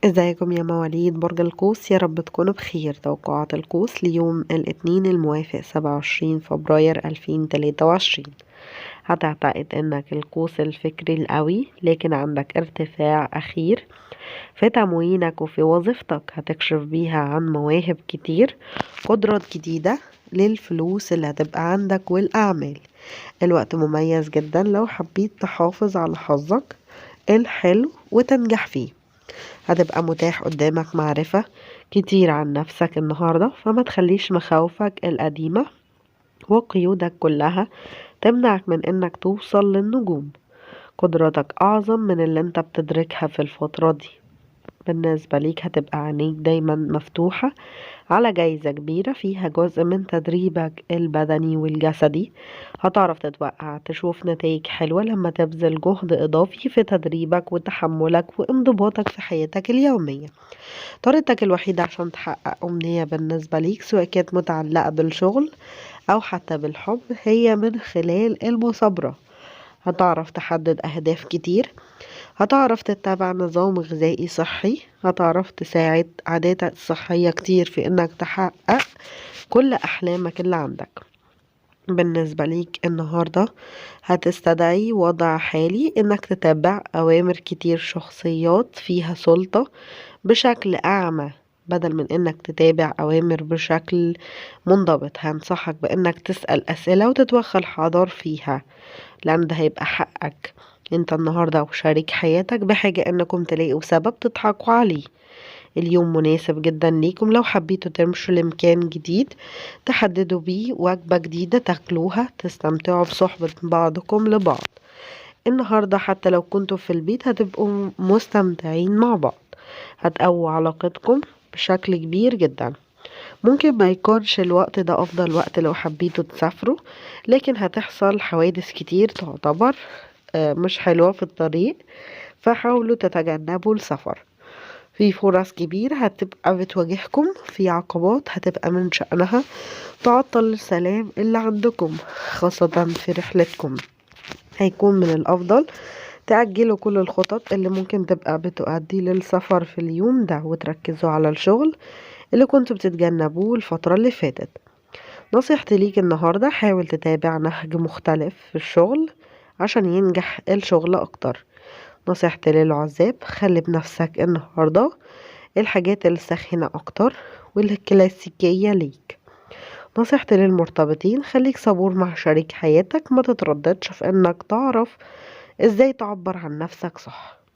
ازيكم يا مواليد برج القوس؟ يا رب تكونوا بخير. توقعات القوس ليوم الاثنين الموافق 27 فبراير 2023. هتعتقد انك القوس الفكري القوي، لكن عندك ارتفاع اخير في تموينك وفي وظيفتك، هتكشف بيها عن مواهب كتير، قدرات جديدة للفلوس اللي هتبقى عندك والاعمال. الوقت مميز جدا لو حبيت تحافظ على حظك الحلو وتنجح فيه. هتبقى متاح قدامك معرفة كتير عن نفسك النهاردة، فما تخليش مخاوفك القديمة وقيودك كلها تمنعك من انك توصل للنجوم. قدراتك اعظم من اللي انت بتدركها في الفترة دي. بالنسبة ليك هتبقى عينيك دايما مفتوحة على جايزة كبيرة فيها جزء من تدريبك البدني والجسدي. هتعرف تتوقع تشوف نتائج حلوة لما تبذل جهد إضافي في تدريبك وتحملك وانضباطك في حياتك اليومية. طريقتك الوحيدة عشان تحقق أمنية بالنسبة ليك، سواء كانت متعلقة بالشغل أو حتى بالحب، هي من خلال المثابرة. هتعرف تحدد أهداف كتير، هتعرف تتبع نظام غذائي صحي، هتعرف تساعد عاداتك الصحية كتير في انك تحقق كل احلامك اللي عندك. بالنسبة ليك النهاردة هتستدعي وضع حالي انك تتبع اوامر كتير شخصيات فيها سلطة بشكل اعمى، بدل من انك تتابع اوامر بشكل منضبط. هنصحك بانك تسأل اسئلة وتتوخى الحذر فيها، لان ده هيبقى حقك انت النهاردة وشريك حياتك بحاجة انكم تلاقوا سبب تضحكوا عليه. اليوم مناسب جدا ليكم لو حبيتوا تمشوا لمكان جديد، تحددوا بيه وجبة جديدة تاكلوها، تستمتعوا بصحبة بعضكم لبعض. النهاردة حتى لو كنتوا في البيت هتبقوا مستمتعين مع بعض، هتقووا علاقتكم بشكل كبير جدا. ممكن ما يكونش الوقت ده افضل وقت لو حبيتوا تسافروا، لكن هتحصل حوادث كتير تعتبر مش حلوة في الطريق، فحاولوا تتجنبوا السفر. في فرص كبيرة هتبقى بتواجهكم، في عقبات هتبقى من شأنها تعطل السلام اللي عندكم، خاصة في رحلتكم. هيكون من الأفضل تأجلوا كل الخطط اللي ممكن تبقى بتؤدي للسفر في اليوم ده، وتركزوا على الشغل اللي كنتوا بتتجنبوه الفترة اللي فاتت. نصيحتي ليك النهاردة، حاول تتابع نهج مختلف في الشغل عشان ينجح الشغل أكتر. نصيحتي للعزاب، خلي بنفسك النهاردة الحاجات الساخنة أكتر والكلاسيكية ليك. نصيحتي للمرتبطين، خليك صبور مع شريك حياتك، ما تترددش في انك تعرف ازاي تعبر عن نفسك صح.